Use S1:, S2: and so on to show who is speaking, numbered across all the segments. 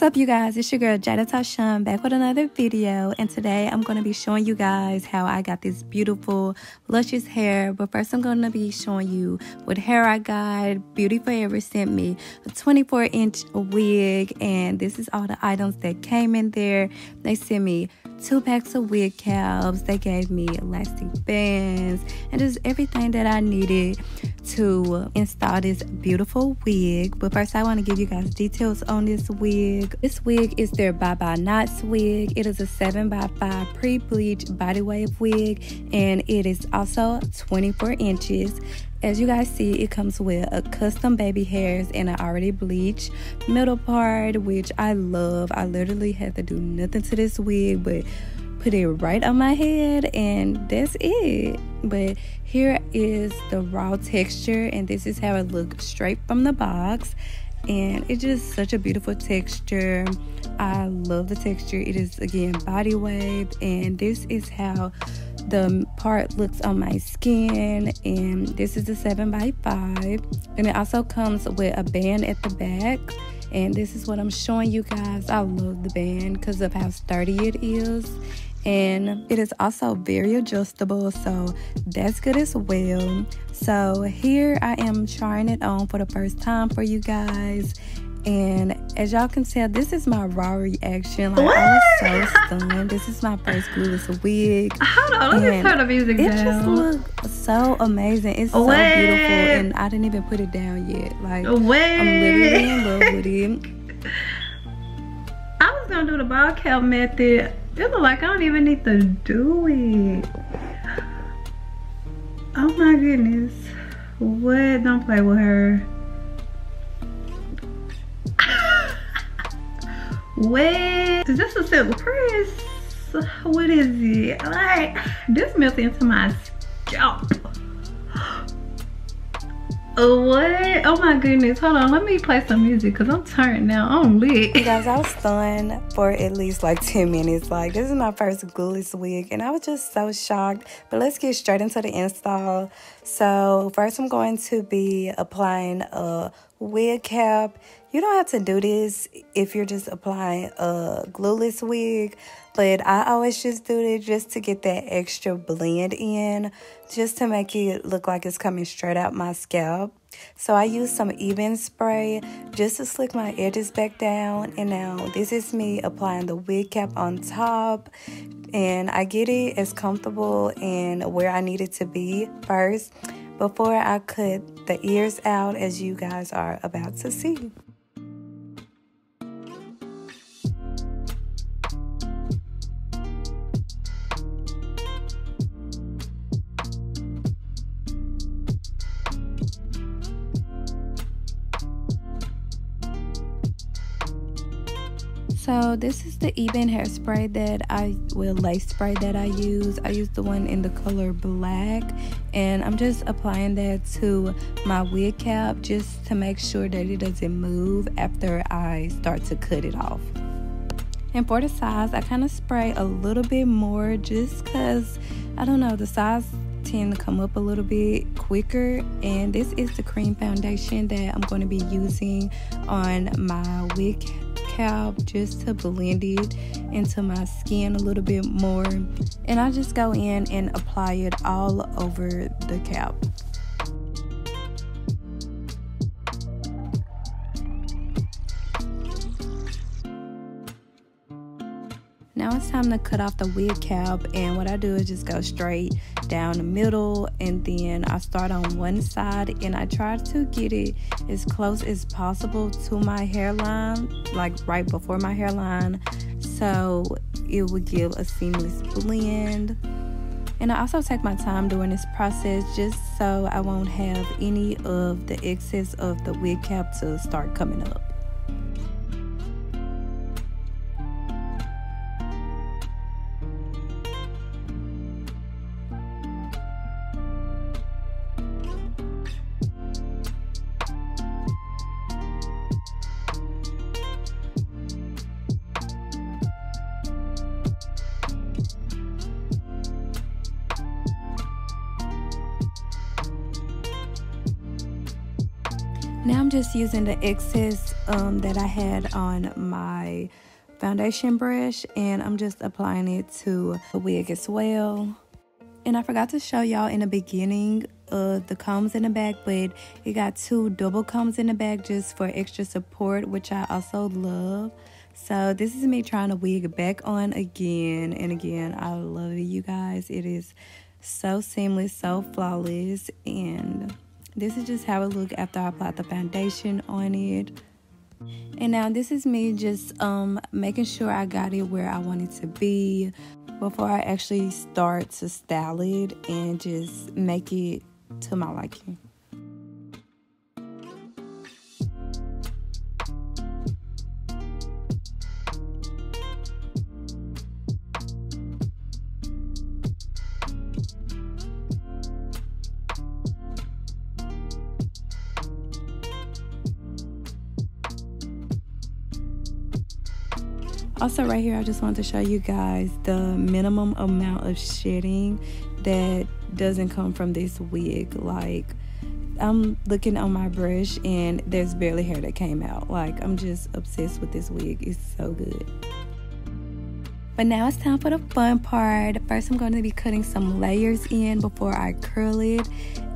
S1: up, you guys? It's your girl jadatyshene back with another video, and today I'm going to be showing you guys how I got this beautiful luscious hair. But first I'm going to be showing you what hair I got. Beauty Forever sent me a 24-inch wig, and this is all the items that came in there. They sent me 2 packs of wig caps. They gave me elastic bands and just everything that I needed to install this beautiful wig. But first I want to give you guys details on this wig. This wig is their Bye Knots Wig. It is a 7x5 pre-bleach body wave wig, and it is also 24 inches. As you guys see, it comes with a custom baby hairs and an already bleached middle part, which I love. I literally had to do nothing to this wig but put it right on my head, and that's it. But here is the raw texture, and this is how it looks straight from the box, and it's just such a beautiful texture. I love the texture. It is, again, body wave, and this is how the part looks on my skin. And this is the 7x5, and it also comes with a band at the back, and this is what I'm showing you guys. I love the band because of how sturdy it is, and it is also very adjustable, so that's good as well. So here I am trying it on for the first time for you guys, and as y'all can tell, this is my raw reaction. Like, I was so stunned. This is my first glueless wig.
S2: Hold on, let me turn the music down.
S1: It just looks so amazing. It's so beautiful, and I didn't even put it down yet. Like, I'm literally in love with it.
S2: I was gonna do the ball cap method. It look like I don't even need to do it. Oh my goodness. What? Don't play with her. What? Is this a silk press? What is it? Like, this melts into my scalp. What? Oh my goodness. Hold on, let me play some music because I'm turned now. I'm lit.
S1: You guys, I was stunned for at least like 10 minutes. Like, this is my first glueless wig, and I was just so shocked. But let's get straight into the install. So first I'm going to be applying a wig cap. You don't have to do this if you're just applying a glueless wig, but I always just do it just to get that extra blend in, just to make it look like it's coming straight out my scalp. So I use some even spray just to slick my edges back down, and now this is me applying the wig cap on top, and I get it as comfortable and where I need it to be first before I cut the ears out, as you guys are about to see. So this is the even hairspray lace spray that I use. I use the one in the color black, and I'm just applying that to my wig cap just to make sure that it doesn't move after I start to cut it off. And for the size, I kind of spray a little bit more just because, I don't know, the size tend to come up a little bit quicker. And this is the cream foundation that I'm going to be using on my wig cap just to blend it into my skin a little bit more, and I just go in and apply it all over the cap. Now it's time to cut off the wig cap, and what I do is just go straight down the middle, and then I start on one side and I try to get it as close as possible to my hairline, like right before my hairline, so it would give a seamless blend. And I also take my time during this process just so I won't have any of the excess of the wig cap to start coming up. Now I'm just using the excess that I had on my foundation brush, and I'm just applying it to the wig as well. And I forgot to show y'all in the beginning of the combs in the back, but it got 2 double combs in the back just for extra support, which I also love. So this is me trying to wig back on again and again. I love it, you guys. It is so seamless, so flawless, and this is just how it looked after I applied the foundation on it. And now this is me just making sure I got it where I want it to be before I actually start to style it and just make it to my liking. Also right here, I just wanted to show you guys the minimum amount of shedding that doesn't come from this wig. Like, I'm looking on my brush and there's barely hair that came out. Like, I'm just obsessed with this wig. It's so good. But now it's time for the fun part. First, I'm going to be cutting some layers in before I curl it.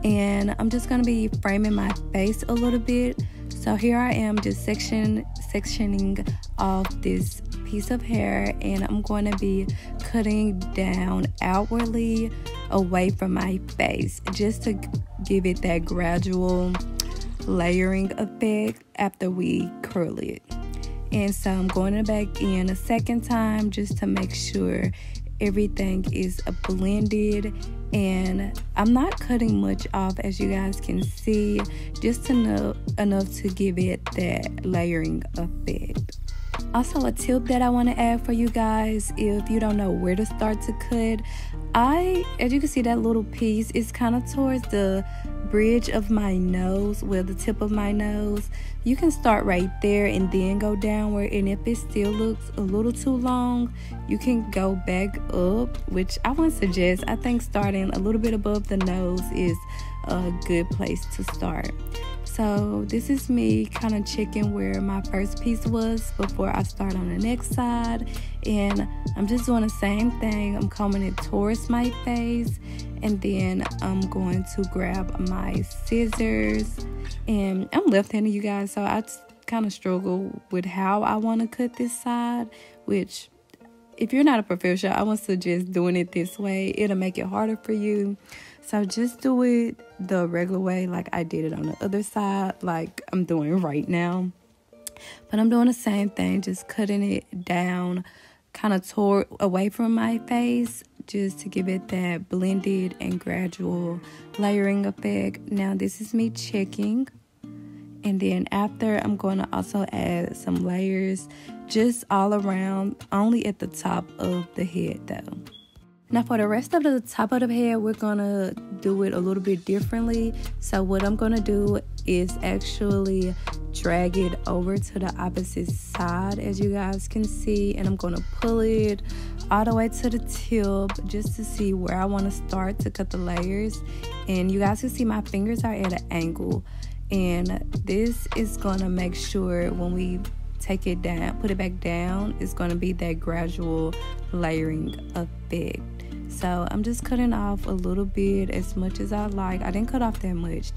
S1: And I'm just going to be framing my face a little bit. So here I am just sectioning off this piece of hair, and I'm going to be cutting down outwardly away from my face just to give it that gradual layering effect after we curl it. And so I'm going back in a second time just to make sure everything is blended, and I'm not cutting much off, as you guys can see, just enough to give it that layering effect. Also, a tip that I want to add for you guys, if you don't know where to start to cut, as you can see, that little piece is kind of towards the bridge of my nose, well, the tip of my nose. You can start right there and then go downward, and if it still looks a little too long, you can go back up, which I would suggest. I think starting a little bit above the nose is a good place to start. So this is me kind of checking where my first piece was before I start on the next side, and I'm just doing the same thing. I'm combing it towards my face, and then I'm going to grab my scissors. And I'm left-handed, you guys, so I kind of struggle with how I want to cut this side, which if you're not a professional, I would suggest doing it this way. It'll make it harder for you. So just do it the regular way, like I did it on the other side, like I'm doing right now. But I'm doing the same thing, just cutting it down kind of toward away from my face, just to give it that blended and gradual layering effect. Now this is me checking, and then after I'm going to also add some layers just all around, only at the top of the head though. Now for the rest of the top of the head, we're gonna do it a little bit differently. So what I'm gonna do is actually drag it over to the opposite side, as you guys can see, and I'm gonna pull it all the way to the tip just to see where I want to start to cut the layers. And you guys can see my fingers are at an angle, and this is gonna make sure when we take it down, put it back down, it's gonna be that gradual layering effect. So I'm just cutting off a little bit, as much as I like. I didn't cut off that much.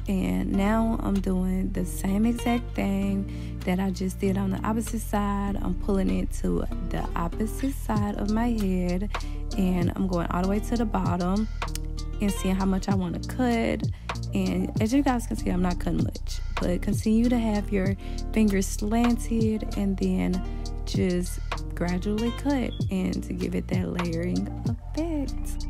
S1: And now I'm doing the same exact thing that I just did on the opposite side. I'm pulling it to the opposite side of my head, and I'm going all the way to the bottom and seeing how much I want to cut. And as you guys can see, I'm not cutting much, but continue to have your fingers slanted, and then just gradually cut, and to give it that layering effect.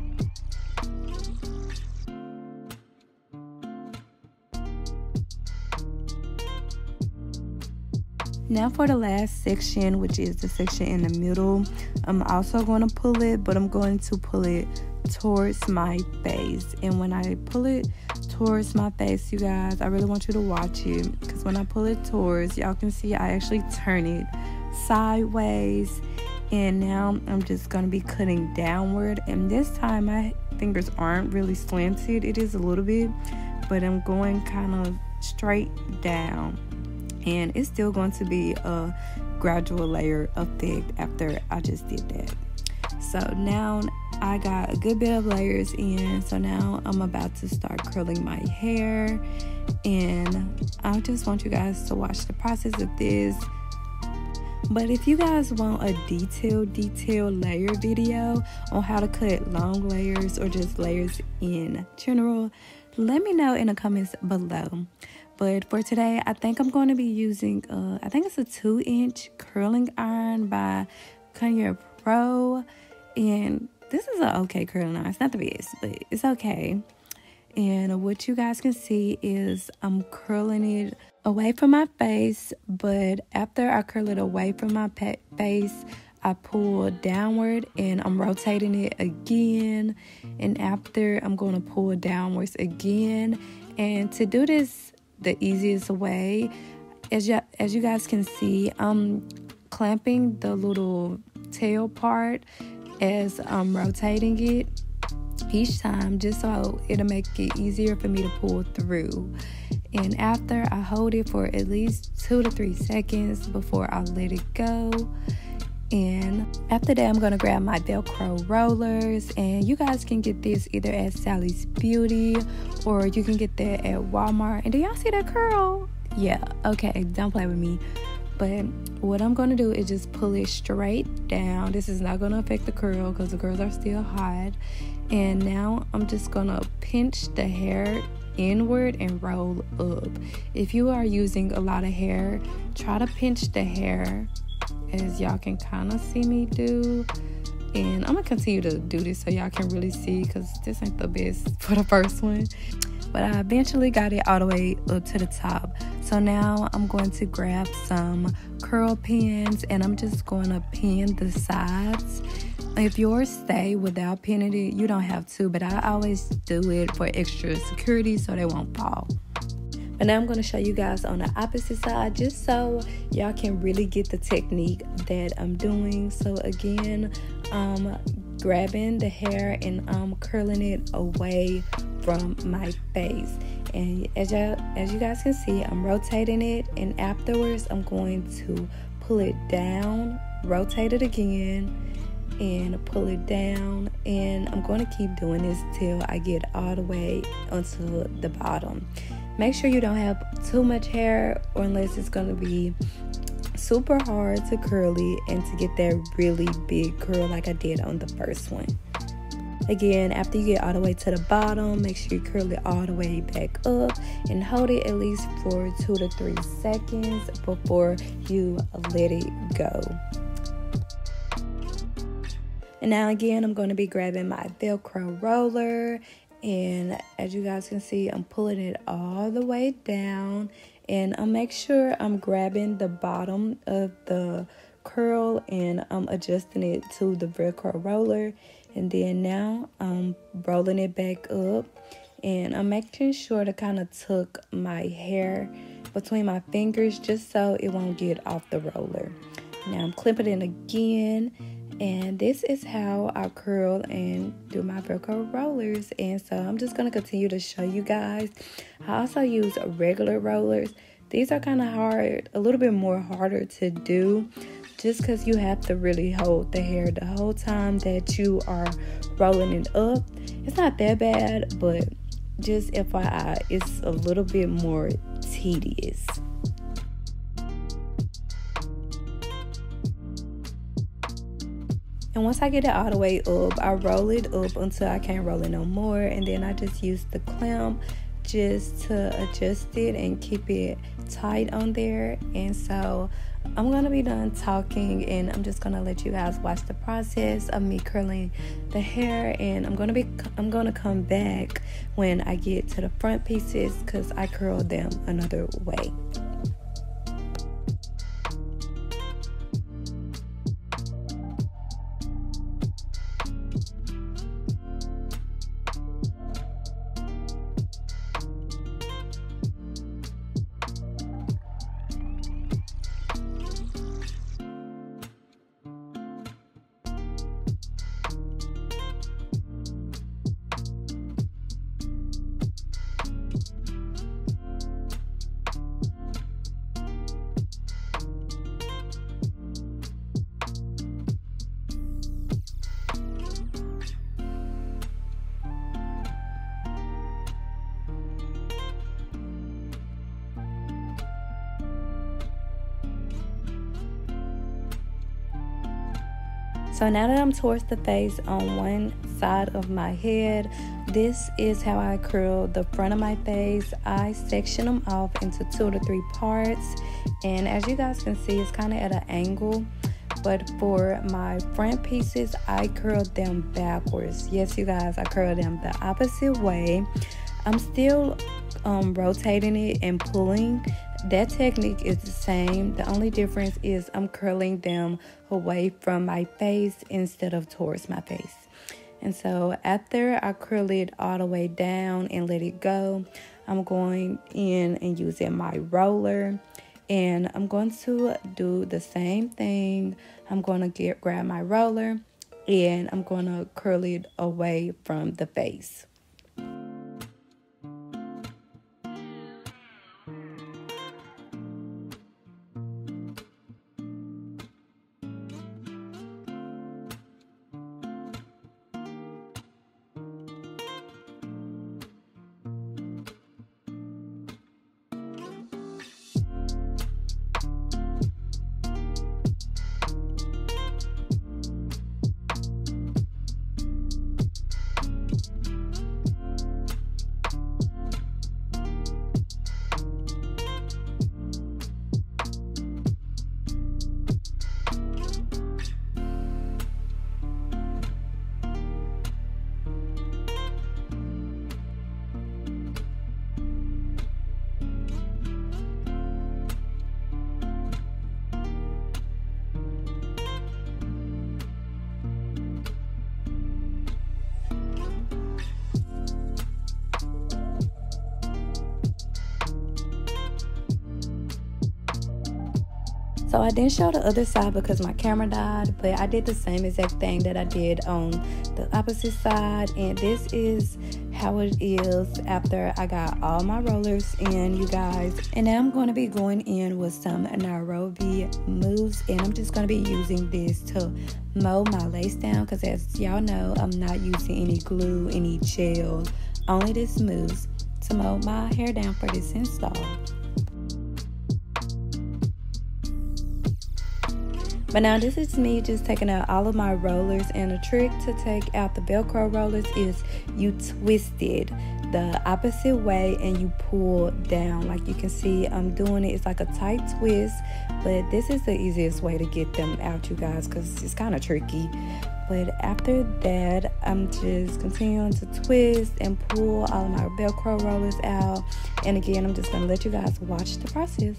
S1: Now for the last section, which is the section in the middle, I'm also going to pull it, but I'm going to pull it towards my face. And when I pull it towards my face, you guys, I really want you to watch it, because when I pull it towards, y'all can see I actually turn it sideways. And now I'm just going to be cutting downward, and this time my fingers aren't really slanted. It is a little bit, but I'm going kind of straight down, and it's still going to be a gradual layer effect after I just did that. So now I got a good bit of layers in, so now I'm about to start curling my hair, and I just want you guys to watch the process of this. But if you guys want a detailed layer video on how to cut long layers or just layers in general, let me know in the comments below. But for today, I think I'm going to be using I think it's a 2-inch curling iron by Kanye Pro, and this is an okay curling iron. It's not the best, but it's okay. And what you guys can see is I'm curling it away from my face, but after I curl it away from my face, I pull downward and I'm rotating it again, and after I'm going to pull downwards again. And to do this the easiest way, as you guys can see, I'm clamping the little tail part as I'm rotating it each time, just so it'll make it easier for me to pull through. And after, I hold it for at least 2 to 3 seconds before I let it go. And after that, I'm gonna grab my Velcro rollers, and you guys can get this either at Sally's Beauty or you can get that at Walmart. And do y'all see that curl? Yeah, okay, don't play with me. But what I'm gonna do is just pull it straight down. This is not gonna affect the curl because the curls are still hot. And now I'm just gonna pinch the hair inward and roll up. If you are using a lot of hair, try to pinch the hair, as y'all can kind of see me do. And I'm gonna continue to do this so y'all can really see, because this ain't the best for the first one. But I eventually got it all the way up to the top. So now I'm going to grab some curl pins, and I'm just going to pin the sides. If yours stay without pinning it, you don't have to, but I always do it for extra security so they won't fall. But now I'm going to show you guys on the opposite side, just so y'all can really get the technique that I'm doing. So again, I'm grabbing the hair and I'm curling it away from my face. And as you guys can see, I'm rotating it, and afterwards I'm going to pull it down, rotate it again, and pull it down. And I'm going to keep doing this till I get all the way onto the bottom. Make sure you don't have too much hair, or unless it's going to be super hard to curl it and to get that really big curl like I did on the first one. Again, after you get all the way to the bottom, make sure you curl it all the way back up and hold it at least for 2 to 3 seconds before you let it go. And now again, I'm going to be grabbing my Velcro roller, and as you guys can see, I'm pulling it all the way down, and I'll make sure I'm grabbing the bottom of the curl and I'm adjusting it to the Velcro roller. And then now I'm rolling it back up, and I'm making sure to kind of tuck my hair between my fingers just so it won't get off the roller. Now I'm clipping it again, and this is how I curl and do my Velcro rollers. And so I'm just going to continue to show you guys. I also use regular rollers. These are kind of hard, a little bit more harder to do, just because you have to really hold the hair the whole time that you are rolling it up. It's not that bad, but just FYI, it's a little bit more tedious. And once I get it all the way up, I roll it up until I can't roll it no more, and then I just use the clamp just to adjust it and keep it tight on there. And so I'm gonna be done talking, and I'm just gonna let you guys watch the process of me curling the hair. And I'm gonna come back when I get to the front pieces, because I curled them another way. So now that I'm towards the face on one side of my head, this is how I curl the front of my face. I section them off into 2 to 3 parts, and as you guys can see, it's kind of at an angle. But for my front pieces, I curled them backwards. Yes, you guys, I curled them the opposite way. I'm still rotating it and pulling. That technique is the same. The only difference is I'm curling them away from my face instead of towards my face. And so after I curl it all the way down and let it go, I'm going in and using my roller. And I'm going to do the same thing. I'm going to grab my roller and I'm going to curl it away from the face. So I didn't show the other side because my camera died, but I did the same exact thing that I did on the opposite side. And this is how it is after I got all my rollers in, you guys. And now I'm going to be going in with some Nairobi moves, and I'm just going to be using this to mold my lace down, because as y'all know, I'm not using any glue, any gel, only this mousse to mold my hair down for this install. But now this is me just taking out all of my rollers, and the trick to take out the Velcro rollers is you twist it the opposite way and you pull down. Like you can see I'm doing it. It's like a tight twist, but this is the easiest way to get them out, you guys, because it's kind of tricky. But after that, I'm just continuing to twist and pull all of my Velcro rollers out. And again, I'm just going to let you guys watch the process.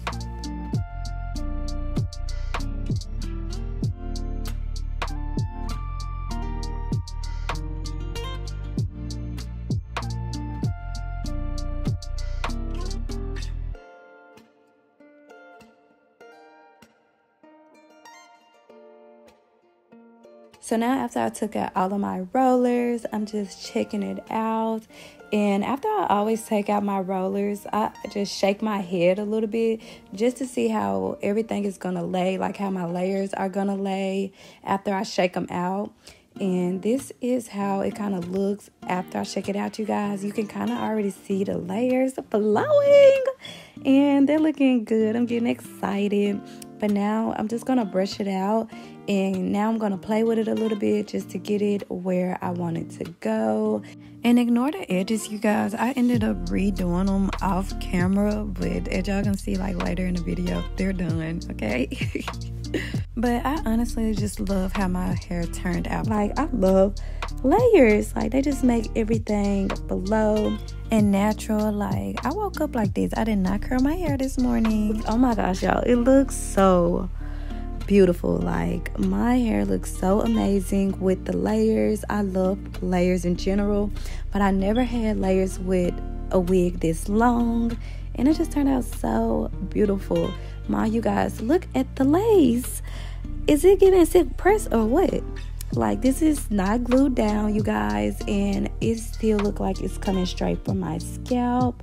S1: So now after I took out all of my rollers, I'm just checking it out. And after I always take out my rollers, I just shake my head a little bit just to see how everything is going to lay, like how my layers are going to lay after I shake them out. And this is how it kind of looks after I shake it out, you guys. You can kind of already see the layers flowing, and they're looking good. I'm getting excited. But now I'm just going to brush it out, and now I'm going to play with it a little bit just to get it where I want it to go. And ignore the edges, you guys. I ended up redoing them off camera, but as y'all can see like later in the video, they're done, okay? But I honestly just love how my hair turned out. Like, I love layers. Like, they just make everything below and natural. Like, I woke up like this. I did not curl my hair this morning. Oh my gosh, y'all, it looks so beautiful. Like, my hair looks so amazing with the layers. I love layers in general, but I never had layers with a wig this long, and it just turned out so beautiful. You guys, look at the lace. Is it giving silk press or what? Like, this is not glued down, you guys, and it still look like it's coming straight from my scalp,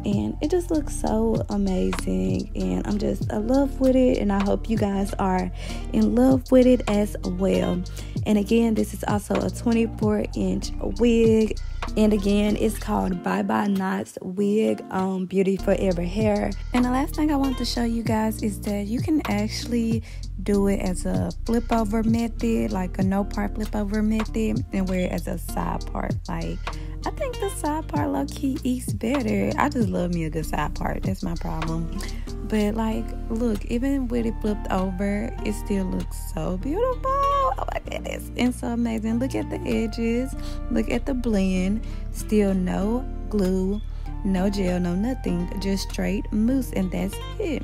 S1: and it just looks so amazing. And I'm just in love with it, and I hope you guys are in love with it as well. And again, this is also a 24-inch wig. And again, it's called Bye Knots Wig on BeautyForeverHair. And the last thing I want to show you guys is that you can actually do it as a flip over method, like a no part flip over method, and wear it as a side part. Like, I think the side part low-key eats better. I just love me a good side part. That's my problem. But like, look, even with it flipped over, it still looks so beautiful. Oh my goodness, and so amazing. Look at the edges, look at the blend. Still no glue, no gel, no nothing, just straight mousse, and that's it.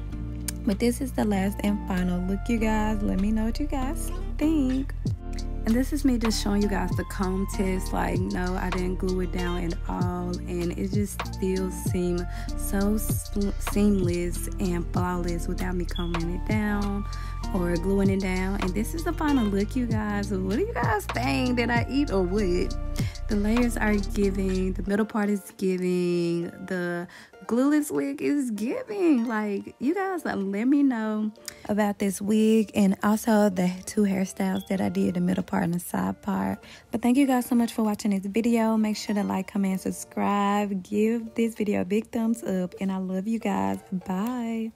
S1: But this is the last and final look, you guys. Let me know what you guys think. And this is me just showing you guys the comb test. Like, no, I didn't glue it down at all, and it just still seemed so seamless and flawless without me combing it down or gluing it down. And this is the final look, you guys. What do you guys think? Did I eat or what? The layers are giving, the middle part is giving, the glueless wig is giving. Like, you guys let me know about this wig, and also the two hairstyles that I did, the middle part and the side part. But thank you guys so much for watching this video. Make sure to like, comment, subscribe, give this video a big thumbs up, and I love you guys. Bye.